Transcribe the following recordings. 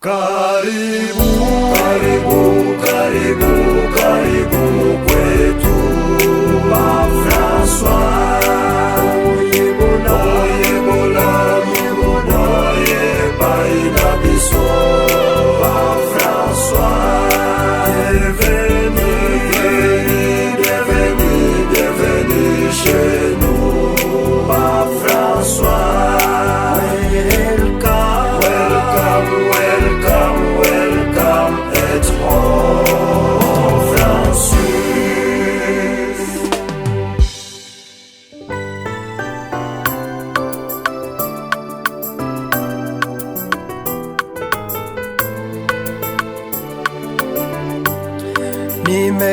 Karibu, karibu, karibu, karibu kwetu François. Oyebola, oyebola, oyebola, oyebaila biso François. Bienvenue, bienvenue, bienvenue chez nous François.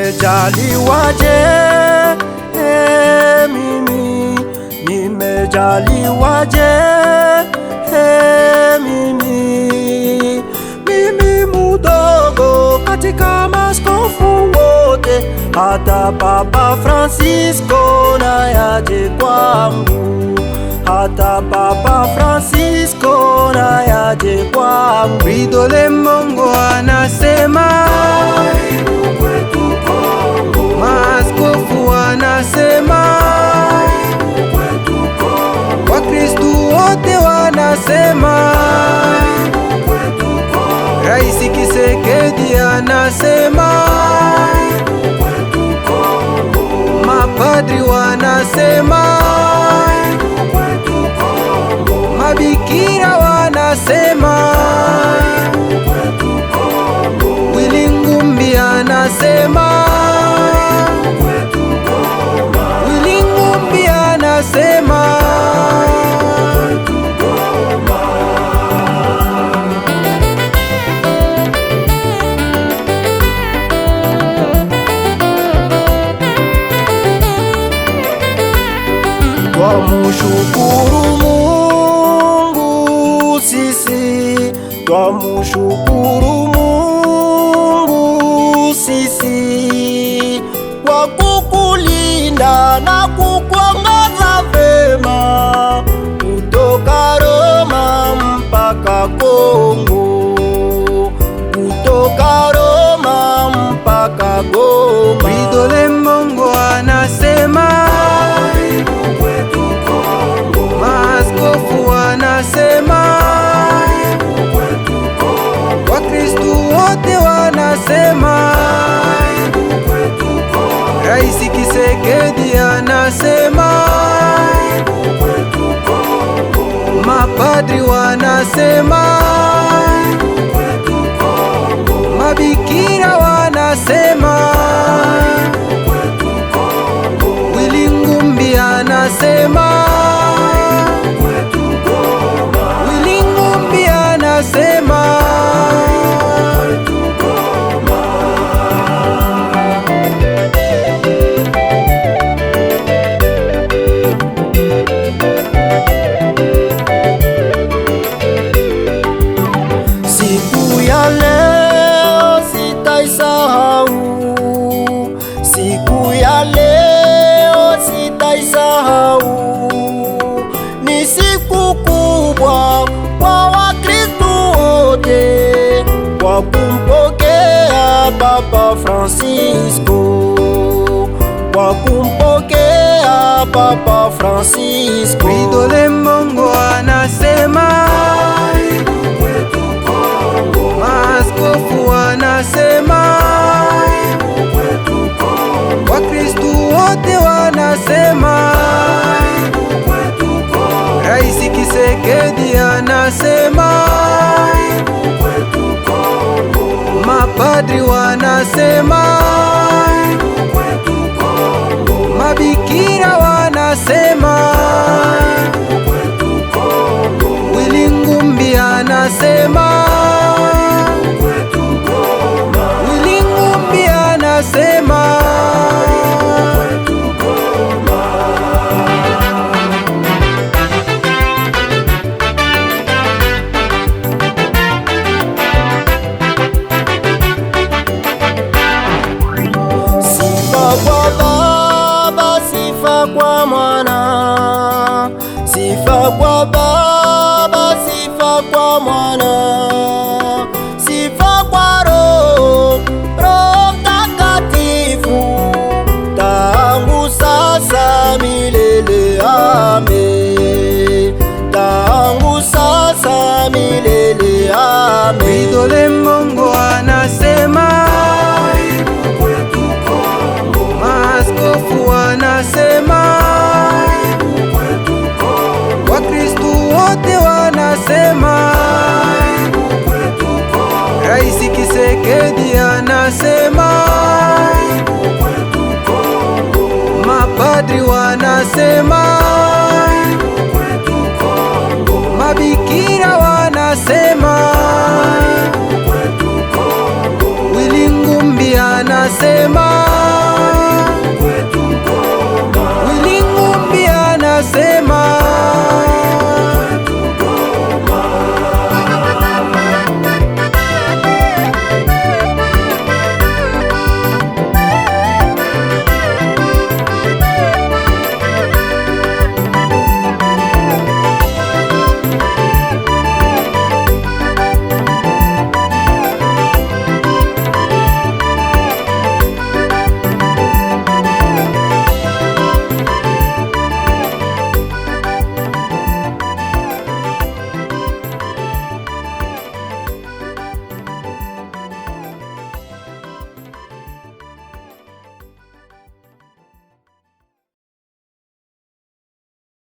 Nimejaliwaje, mimi nimejaliwaje, mimi mudogo katika maaskofu wote, hata Papa Francisco na yaje kwangu, hata Papa Francisco na yaje kwangu. Ridole Mongo anasema maaskofu wanasema, Wakristu wote wanasema, Rais Kisekedi anasema, mapadri wanasema, mabikira wanasema, Willy Ngumbi anasema, twamushukuru Mungu sisi, twamushukuru Mungu sisi kwa kukulinda na kukuongoza vema kutoka Roma mpaka Kongo, kutoka Roma mpaka Goma. Ridole Mongo anasema, maaskofu wanasema, Wakristu wote wanasema, Rais Kisekedi anasema, mapadri wanasema, mabikira wanasema, Willy Ngumbi anasema, Willy Ngumbi anasema, siku ya leo sitaisahau, siku ya leo sitaisahau. Ni siku kubwa kwa Wakristo wote kwa kumpokea Papa Francisco, kwa kumpokea Papa Francisco. Ridole Mongo anasema, maaskofu wanasema, Wakristu wote wanasema, Rais Kisekedi anasema, mapadri wanasema, mabikira wanasema, Willy Ngumbi anasema, Willy Ngumbi anasema, sifa kwa Baba, sifa kwa Mwana, sifa kwa Baba, sifa kwa Mwana, Kagame. Vidole Mbongo anasema, Aibu kwetu Kongo, maaskofu wanasema, aibu kwetu Kongo, Wakristu wote wanasema, aibu kwetu Kongo, Rais Kisekedi anasema, aibu kwetu Kongo, mapadri wanasema, aibu kwetu Kongo, mabikira wanasema, aibu kwetu Kongo, Willy Ngumbi anasema,